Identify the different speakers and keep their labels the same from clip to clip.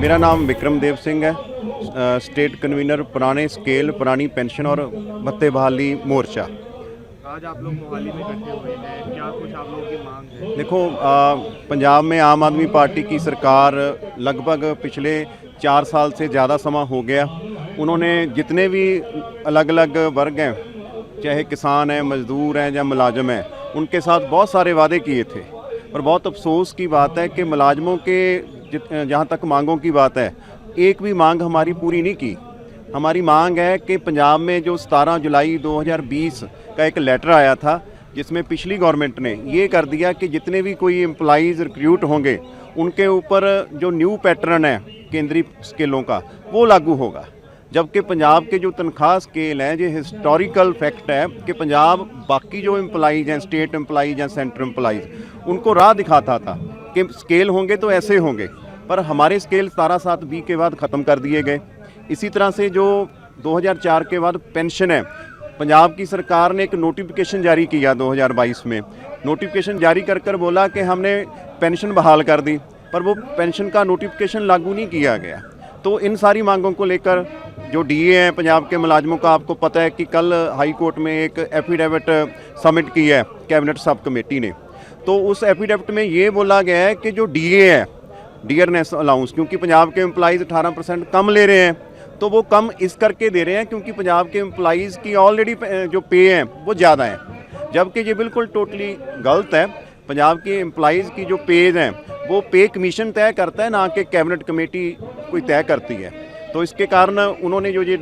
Speaker 1: मेरा नाम विक्रमदेव सिंह है, स्टेट कन्वीनर पुराने स्केल, पुरानी पेंशन और भत्ते बहाली मोर्चा।
Speaker 2: आज आप लोग मोहाली में इकट्ठे हुए हैं, क्या कुछ आप लोगों की मांग है?
Speaker 1: देखो, पंजाब में आम आदमी पार्टी की सरकार लगभग पिछले 4 साल से ज़्यादा समय हो गया। उन्होंने जितने भी अलग अलग वर्ग हैं, चाहे किसान हैं, मजदूर हैं या मुलाजम हैं, उनके साथ बहुत सारे वादे किए थे। और बहुत अफसोस की बात है कि मुलाजमों के जहाँ तक मांगों की बात है, एक भी मांग हमारी पूरी नहीं की। हमारी मांग है कि पंजाब में जो 17 जुलाई 2020 का एक लेटर आया था, जिसमें पिछली गवर्नमेंट ने ये कर दिया कि जितने भी कोई एम्प्लॉइज़ रिक्रूट होंगे, उनके ऊपर जो न्यू पैटर्न है केंद्रीय स्केलों का, वो लागू होगा। जबकि पंजाब के जो तनख्वाह स्केल हैं, ये हिस्टोरिकल फैक्ट है कि पंजाब बाकी जो एम्प्लॉइज़ हैं, स्टेट एम्प्लॉइज़ हैं, सेंट्रल एम्प्लॉइज़, उनको राह दिखाता था कि स्केल होंगे तो ऐसे होंगे। पर हमारे स्केल 17/7/20 के बाद ख़त्म कर दिए गए। इसी तरह से जो 2004 के बाद पेंशन है, पंजाब की सरकार ने एक नोटिफिकेशन जारी किया 2022 में। नोटिफिकेशन जारी कर बोला कि हमने पेंशन बहाल कर दी, पर वो पेंशन का नोटिफिकेशन लागू नहीं किया गया। तो इन सारी मांगों को लेकर जो डीए हैं पंजाब के मुलाजमों का, आपको पता है कि कल हाई कोर्ट में एक एफिडेविट सबमिट की है कैबिनेट सब कमेटी ने। तो उस एफिडेविट में ये बोला गया है कि जो डीए है, डियरनेस अलाउंस, क्योंकि पंजाब के एम्प्लॉइज़ 18% कम ले रहे हैं, तो वो कम इस करके दे रहे हैं क्योंकि पंजाब के एम्प्लॉइज़ की ऑलरेडी जो पे हैं वो ज़्यादा है। जबकि ये बिल्कुल टोटली गलत है। पंजाब के एम्प्लॉइज़ की जो पेज हैं वो पे कमीशन तय करता है, ना कि कैबिनेट कमेटी कोई तय करती है। तो इसके कारण उन्होंने जो ये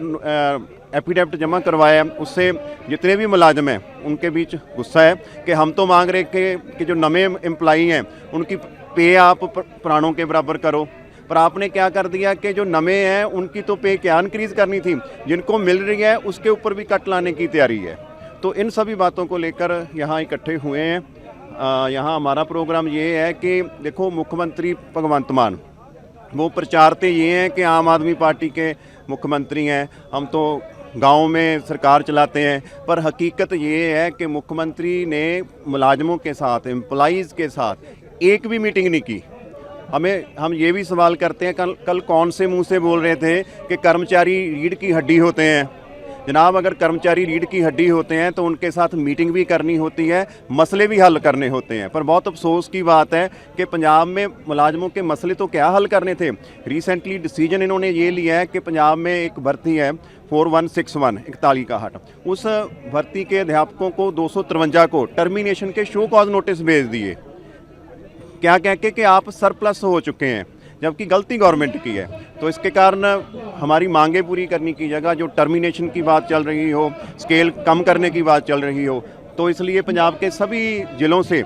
Speaker 1: एफिडेविट जमा करवाया, उससे जितने भी मुलाजम हैं उनके बीच गुस्सा है कि हम तो मांग रहे कि जो नए एम्प्लॉई हैं उनकी पे आप पुरानों के बराबर करो, पर आपने क्या कर दिया कि जो नए हैं उनकी तो पे क्या इंक्रीज़ करनी थी, जिनको मिल रही है उसके ऊपर भी कट लाने की तैयारी है। तो इन सभी बातों को लेकर यहाँ इकट्ठे हुए हैं। यहाँ हमारा प्रोग्राम ये है कि देखो, मुख्यमंत्री भगवंत मान वो प्रचारते ये हैं कि आम आदमी पार्टी के मुख्यमंत्री हैं, हम तो गांव में सरकार चलाते हैं, पर हकीकत ये है कि मुख्यमंत्री ने मुलाजमों के साथ, एम्प्लॉइज़ के साथ एक भी मीटिंग नहीं की। हम ये भी सवाल करते हैं, कल कौन से मुंह से बोल रहे थे कि कर्मचारी रीढ़ की हड्डी होते हैं। जनाब, अगर कर्मचारी रीढ़ की हड्डी होते हैं तो उनके साथ मीटिंग भी करनी होती है, मसले भी हल करने होते हैं। पर बहुत अफसोस की बात है कि पंजाब में मुलाजमों के मसले तो क्या हल करने थे। रिसेंटली डिसीजन इन्होंने ये लिया है कि पंजाब में एक भर्ती है 4161 41 उस भर्ती के अध्यापकों को 253 को टर्मिनेशन के शो कॉज नोटिस भेज दिए, क्या कह के आप सरप्लस हो चुके हैं, जबकि गलती गवर्नमेंट की है। तो इसके कारण हमारी मांगें पूरी करने की जगह जो टर्मिनेशन की बात चल रही हो, स्केल कम करने की बात चल रही हो, तो इसलिए पंजाब के सभी ज़िलों से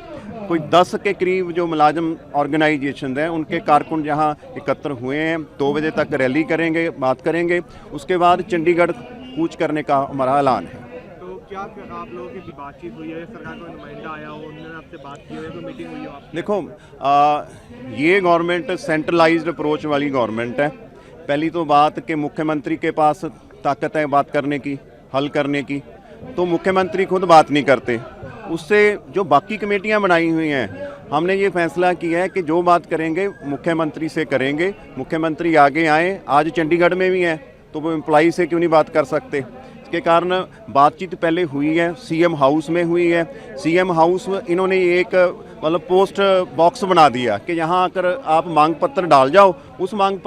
Speaker 1: कोई 10 के करीब जो मुलाजम ऑर्गेनाइजेशन हैं उनके कारकुन यहाँ एकत्र हुए हैं। 2 बजे तक रैली करेंगे, बात करेंगे, उसके बाद चंडीगढ़ कूच करने का हमारा ऐलान है।
Speaker 2: क्या आप लोगों की बातचीत हुई है, सरकार का नुमाइंदा आया हो, उन्होंने आपसे बात की है, कोई मीटिंग हुई हो आपसे?
Speaker 1: देखो, ये गवर्नमेंट सेंट्रलाइज्ड अप्रोच वाली गवर्नमेंट है। पहली तो बात कि मुख्यमंत्री के पास ताकत है बात करने की, हल करने की, तो मुख्यमंत्री खुद बात नहीं करते। उससे जो बाकी कमेटियां बनाई हुई हैं, हमने ये फैसला किया है कि जो बात करेंगे मुख्यमंत्री से करेंगे। मुख्यमंत्री आगे आए, आज चंडीगढ़ में भी हैं, तो वो एम्प्लॉई से क्यों नहीं बात कर सकते। के कारण बातचीत पहले हुई है, सीएम हाउस में हुई है। सीएम हाउस इन्होंने एक मतलब पोस्ट बॉक्स बना दिया कि यहाँ आकर आप मांग पत्र डाल जाओ, उस मांग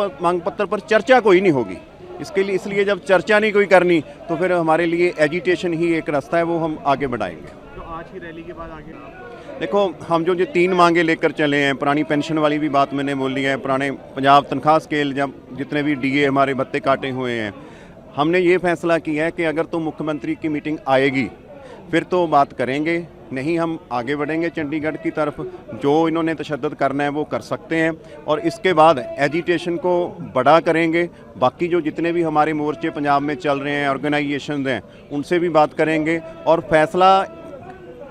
Speaker 1: पत्र पर चर्चा कोई नहीं होगी। इसलिए जब चर्चा नहीं कोई करनी तो फिर हमारे लिए एजिटेशन ही एक रास्ता है, वो हम आगे बढ़ाएंगे।
Speaker 2: तो आज की रैली के बाद आगे
Speaker 1: देखो, हम जो 3 मांगे लेकर चले हैं, पुरानी पेंशन वाली भी बात मैंने बोली है, पुराने पंजाब तनख्वाह स्केल, जब जितने भी डीए हमारे भत्ते काटे हुए हैं, हमने ये फैसला किया है कि अगर तो मुख्यमंत्री की मीटिंग आएगी फिर तो बात करेंगे, नहीं हम आगे बढ़ेंगे चंडीगढ़ की तरफ। जो इन्होंने तशद्दुद करना है वो कर सकते हैं, और इसके बाद एजिटेशन को बड़ा करेंगे। बाकी जो जितने भी हमारे मोर्चे पंजाब में चल रहे हैं, ऑर्गेनाइजेशन हैं, उनसे भी बात करेंगे। और फैसला,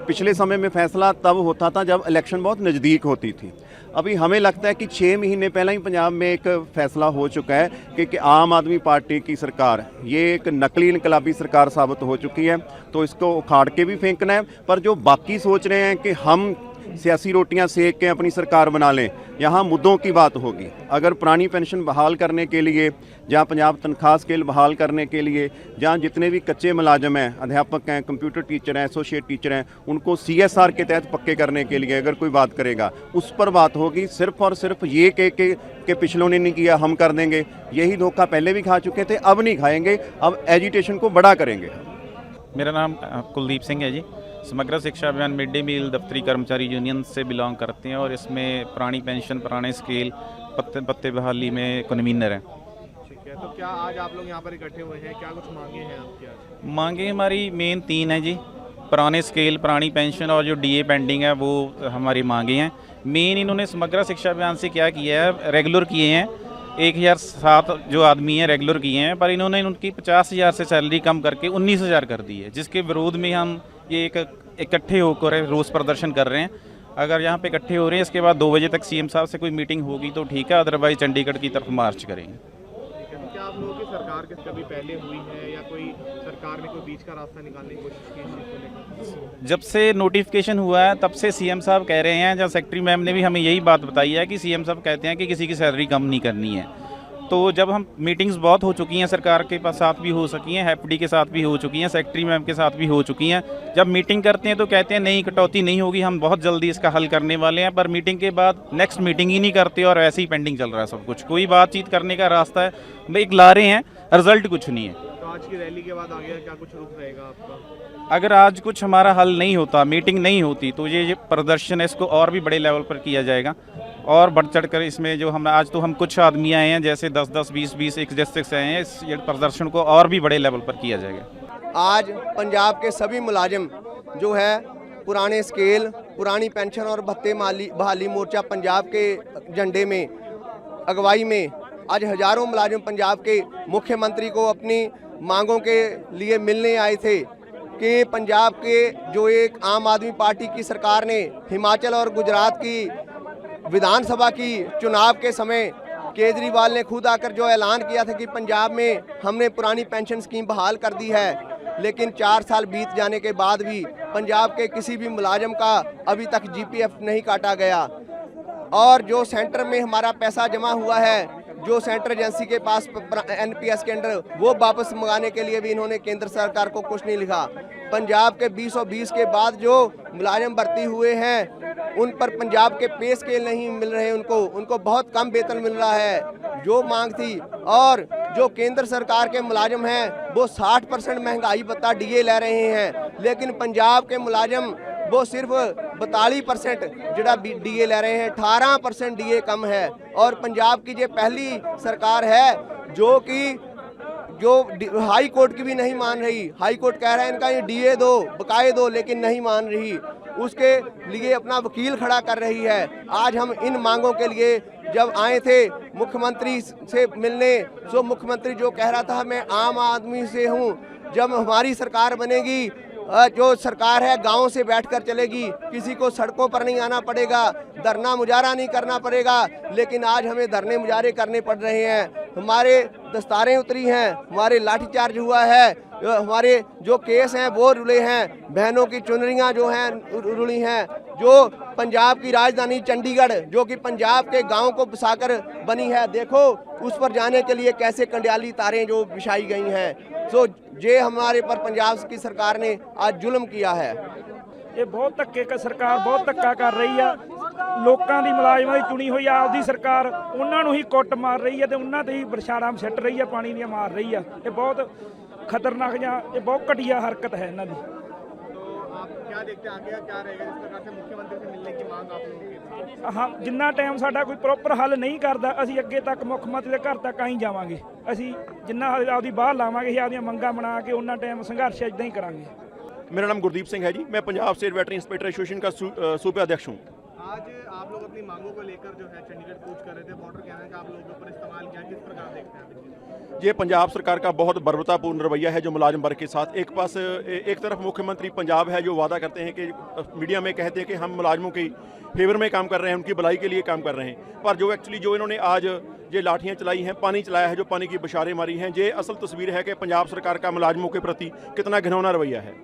Speaker 1: पिछले समय में फैसला तब होता था जब इलेक्शन बहुत नज़दीक होती थी। अभी हमें लगता है कि 6 महीने पहले ही पंजाब में एक फैसला हो चुका है कि आम आदमी पार्टी की सरकार ये एक नकली इनकलाबी सरकार साबित हो चुकी है, तो इसको उखाड़ के भी फेंकना है। पर जो बाकी सोच रहे हैं कि हम सियासी रोटियां सेक के अपनी सरकार बना लें। यहाँ मुद्दों की बात होगी। अगर पुरानी पेंशन बहाल करने के लिए, जहाँ पंजाब तनख्वाह स्केल बहाल करने के लिए, जहाँ जितने भी कच्चे मुलाजम हैं, अध्यापक हैं, कंप्यूटर टीचर हैं, एसोसिएट टीचर हैं, उनको CSR के तहत पक्के करने के लिए अगर कोई बात करेगा, उस पर बात होगी। सिर्फ और सिर्फ ये के पिछलों ने नहीं किया, हम कर देंगे, यही धोखा पहले भी खा चुके थे, अब नहीं खाएंगे, अब एजिटेशन को बड़ा करेंगे।
Speaker 3: मेरा नाम कुलदीप सिंह है जी। समग्र शिक्षा अभियान मिड डे मील दफ्तरी कर्मचारी यूनियन से बिलोंग करते हैं और इसमें पुरानी पेंशन, पुराने स्केल, पत्ते बहाली में कन्वीनर हैं।
Speaker 2: ठीक है, तो क्या आज आप लोग यहाँ पर इकट्ठे हुए हैं, क्या कुछ मांगे हैं आपकी आज?
Speaker 3: मांगे हमारी मेन 3 हैं जी। पुराने स्केल, पुरानी पेंशन और जो DA पेंडिंग है वो हमारी मांगे हैं। मेन इन्होंने समग्र शिक्षा अभियान से क्या किया है, रेगुलर किए हैं 1007 जो आदमी हैं रेगुलर किए हैं, पर इन्होंने उनकी 50,000 से सैलरी कम करके 19,000 कर दी है, जिसके विरोध में हम ये इकट्ठे होकर रोज़ प्रदर्शन कर रहे हैं। अगर यहाँ पे इकट्ठे हो रहे हैं, इसके बाद 2 बजे तक CM साहब से कोई मीटिंग होगी तो ठीक है, अदरवाइज चंडीगढ़ की तरफ मार्च करेंगे।
Speaker 2: ठीक है, तो क्या आप लोगों की सरकार के कभी पहले हुई है या कोई सरकार ने कोई बीच का रास्ता निकालने की कोशिश की इस चीज़ को लेकर?
Speaker 3: जब से नोटिफिकेशन हुआ है तब से CM साहब कह रहे हैं, जब सेक्रेटरी मैम ने भी हमें यही बात बताई है कि CM साहब कहते हैं कि किसी की सैलरी कम नहीं करनी है। तो जब हम मीटिंग्स बहुत हो चुकी हैं, सरकार के साथ भी हो सकी हैं, HFD के साथ भी हो चुकी हैं, सेक्रेटरी मैम के साथ भी हो चुकी हैं, जब मीटिंग करते हैं तो कहते हैं नहीं कटौती नहीं होगी, हम बहुत जल्दी इसका हल करने वाले हैं, पर मीटिंग के बाद नेक्स्ट मीटिंग ही नहीं करते और ऐसे ही पेंडिंग चल रहा है सब कुछ। कोई बातचीत करने का रास्ता है एक ला रहे हैं, रिजल्ट कुछ नहीं है।
Speaker 2: तो आज की रैली के बाद आगे क्या कुछ रुख रहेगा आपका?
Speaker 3: अगर आज कुछ हमारा हल नहीं होता, मीटिंग नहीं होती, तो ये प्रदर्शन है इसको और भी बड़े लेवल पर किया जाएगा और बढ़ चढ़ कर इसमें जो हम आज तो हम कुछ आदमी आए हैं, जैसे 10-10, 20-20 एक डिस्ट्रिक्ट से आए हैं, इस ये प्रदर्शन को और भी बड़े लेवल पर किया जाएगा।
Speaker 4: आज पंजाब के सभी मुलाजिम जो है पुराने स्केल, पुरानी पेंशन और भत्ते बहाली मोर्चा पंजाब के झंडे में अगुवाई में आज हजारों मुलाजिम पंजाब के मुख्यमंत्री को अपनी मांगों के लिए मिलने आए थे कि पंजाब के जो एक आम आदमी पार्टी की सरकार ने हिमाचल और गुजरात की विधानसभा की चुनाव के समय केजरीवाल ने खुद आकर जो ऐलान किया था कि पंजाब में हमने पुरानी पेंशन स्कीम बहाल कर दी है, लेकिन 4 साल बीत जाने के बाद भी पंजाब के किसी भी मुलाजिम का अभी तक GPF नहीं काटा गया। और जो सेंटर में हमारा पैसा जमा हुआ है, जो सेंटर एजेंसी के पास NPS के अंडर, वो वापस मंगाने के लिए भी इन्होंने केंद्र सरकार को कुछ नहीं लिखा। पंजाब के 2020 के बाद जो मुलाजिम भर्ती हुए हैं उन पर पंजाब के पे स्केल नहीं मिल रहे, उनको बहुत कम वेतन मिल रहा है जो मांग थी। और जो केंद्र सरकार के मुलाजिम हैं वो 60% महंगाई भत्ता DA ले रहे हैं, लेकिन पंजाब के मुलाजिम वो सिर्फ 42% जड़ा DA ले रहे हैं, 18% DA कम है। और पंजाब की ये पहली सरकार है जो हाई कोर्ट की भी नहीं मान रही। हाई कोर्ट कह रहा है इनका ये DA दो, बकाए दो, लेकिन नहीं मान रही, उसके लिए अपना वकील खड़ा कर रही है। आज हम इन मांगों के लिए जब आए थे मुख्यमंत्री से मिलने, तो मुख्यमंत्री जो कह रहा था मैं आम आदमी से हूँ, जब हमारी सरकार बनेगी जो सरकार है गांव से बैठकर चलेगी, किसी को सड़कों पर नहीं आना पड़ेगा, धरना मुजाहरा नहीं करना पड़ेगा। लेकिन आज हमें धरने मुजाहरे करने पड़ रहे हैं, हमारे दस्तारें उतरी हैं, हमारे लाठीचार्ज हुआ है, हमारे जो केस हैं वो रुले हैं, बहनों की चुनरियां जो हैं रुली हैं। जो पंजाब की राजधानी चंडीगढ़ जो कि पंजाब के गाँव को बसाकर बनी है, देखो उस पर जाने के लिए कैसे कंडियाली तारें जो बिछाई गई हैं। तो ये हमारे पर पंजाब की सरकार ने आज जुल्म किया है।
Speaker 5: ਇਹ ਬਹੁਤ ਧੱਕੇ ਕਰ ਸਰਕਾਰ ਬਹੁਤ ਧੱਕਾ ਕਰ ਰਹੀ ਆ, ਲੋਕਾਂ ਦੀ ਮੁਲਾਜ਼ਮਾਂ ਦੀ ਚੁਣੀ ਹੋਈ ਆਪਦੀ ਸਰਕਾਰ ਉਹਨਾਂ ਨੂੰ ਹੀ ਕੁੱਟ ਮਾਰ ਰਹੀ ਹੈ ਤੇ ਉਹਨਾਂ ਤੇ ਹੀ ਬਰਛਾੜਾਂ ਸਿੱਟ ਰਹੀ ਆ, ਪਾਣੀ ਦੀਆਂ ਮਾਰ ਰਹੀ ਆ। ਇਹ ਬਹੁਤ ਖਤਰਨਾਕ ਜਾਂ ਇਹ ਬਹੁਤ ਘਟੀਆ ਹਰਕਤ ਹੈ ਇਹਨਾਂ ਦੀ।
Speaker 2: तो आप क्या देखते हैं आगे क्या रहेगा जिस प्रकार से मुख्यमंत्री से मिलने की मांग आप लोगों की थी?
Speaker 5: ਹਾਂ ਜਿੰਨਾ ਟਾਈਮ ਸਾਡਾ ਕੋਈ ਪ੍ਰੋਪਰ ਹੱਲ ਨਹੀਂ ਕਰਦਾ ਅਸੀਂ ਅੱਗੇ ਤੱਕ ਮੁੱਖ ਮੰਤਰੀ ਦੇ ਘਰ ਤੱਕ ਆਈ ਜਾਵਾਂਗੇ। ਅਸੀਂ ਜਿੰਨਾ ਆਪਦੀ ਬਾਹਰ ਲਾਵਾਂਗੇ, ਅਸੀਂ ਆਪਦੀਆਂ ਮੰਗਾਂ ਬਣਾ ਕੇ ਉਹਨਾਂ ਟਾਈਮ ਸੰਘਰਸ਼ ਇਦਾਂ ਹੀ ਕਰਾਂਗੇ।
Speaker 6: मेरा नाम गुरदीप सिंह है जी, मैं Punjab state veterinary inspector association का सूबे अध्यक्ष हूँ।
Speaker 2: आज आप लोग अपनी मांगों को लेकर जो है चंडीगढ़ कूच कर रहे थे, बॉर्डर कहना का आप लोगों के ऊपर इस्तेमाल किया, किस प्रकार देखते हैं आप इस चीज़ को?
Speaker 6: ये पंजाब सरकार का बहुत बर्बरतापूर्ण रवैया है जो मुलाजिम वर्ग के साथ। एक तरफ मुख्यमंत्री पंजाब है जो वादा करते हैं कि मीडिया में कहते हैं कि हम मुलाजिमों की फेवर में काम कर रहे हैं, उनकी भलाई के लिए काम कर रहे हैं, पर जो एक्चुअली जो इन्होंने आज ये लाठियाँ चलाई हैं, पानी चलाया है, जो पानी की बशारें मारी हैं, ये असल तस्वीर है कि पंजाब सरकार का मुलाजिमों के प्रति कितना घिनौना रवैया है।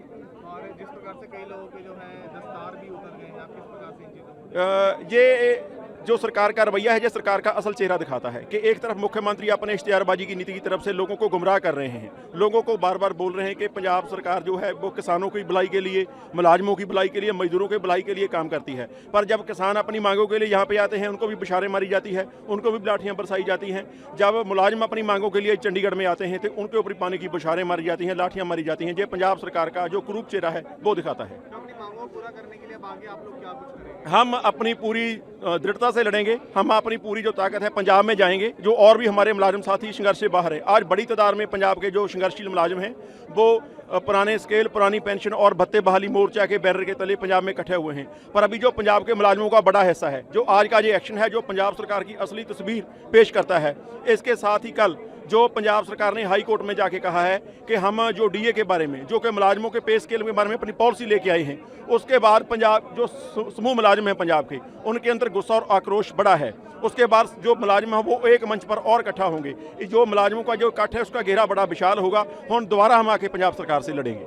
Speaker 2: और जिस प्रकार से कई लोगों के जो है दस्तार भी उतर गए हैं, आप किस प्रकार से
Speaker 6: ये जो सरकार का रवैया है, ये सरकार का असल चेहरा दिखाता है कि एक तरफ मुख्यमंत्री अपने इश्तिहारबाजी की नीति की तरफ से लोगों को गुमराह कर रहे हैं, लोगों को बार बार बोल रहे हैं कि पंजाब सरकार जो है वो किसानों की भलाई के लिए, मुलाजमों की भलाई के लिए, मजदूरों की भलाई के लिए काम करती है। पर जब किसान अपनी मांगों के लिए यहाँ पे आते हैं, उनको भी बशारें मारी जाती है, उनको भी लाठियाँ बरसाई जाती हैं। जब मुलाजिम अपनी मांगों के लिए चंडीगढ़ में आते हैं तो उनके ऊपर पानी की बशारें मारी जाती हैं, लाठियाँ मारी जाती हैं। ये पंजाब सरकार का जो कुरूप चेहरा है वो दिखाता है।
Speaker 2: अपनी मांगों को पूरा करने के लिए अब आगे आप लोग क्या कुछ करेंगे?
Speaker 6: हम अपनी पूरी दृढ़ता से लड़ेंगे, हम अपनी पूरी जो ताकत है पंजाब में जाएंगे। जो और भी हमारे मुलाजिम साथी संघर्ष से बाहर है, आज बड़ी तादाद में पंजाब के जो संघर्षशील मुलाजिम हैं वो पुराने स्केल, पुरानी पेंशन और भत्ते बहाली मोर्चा के बैनर के तले पंजाब में इकट्ठे हुए हैं। पर अभी जो पंजाब के मुलाजिमों का बड़ा हिस्सा है, जो आज का ये एक्शन है, जो पंजाब सरकार की असली तस्वीर पेश करता है। इसके साथ ही कल जो पंजाब सरकार ने हाई कोर्ट में जाके कहा है कि हम जो डीए के बारे में, जो कि मुलाजमों के पे स्केल के बारे में अपनी पॉलिसी लेके आए हैं, उसके बाद पंजाब जो समूह मुलाजिम हैं पंजाब के, उनके अंदर गुस्सा और आक्रोश बड़ा है। उसके बाद जो मुलाजिम हैं वो एक मंच पर और इकट्ठा होंगे। जो मुलाजिमों का जो इकट्ठ है उसका घेरा बड़ा विशाल होगा। हम दोबारा हम आके पंजाब सरकार से लड़ेंगे।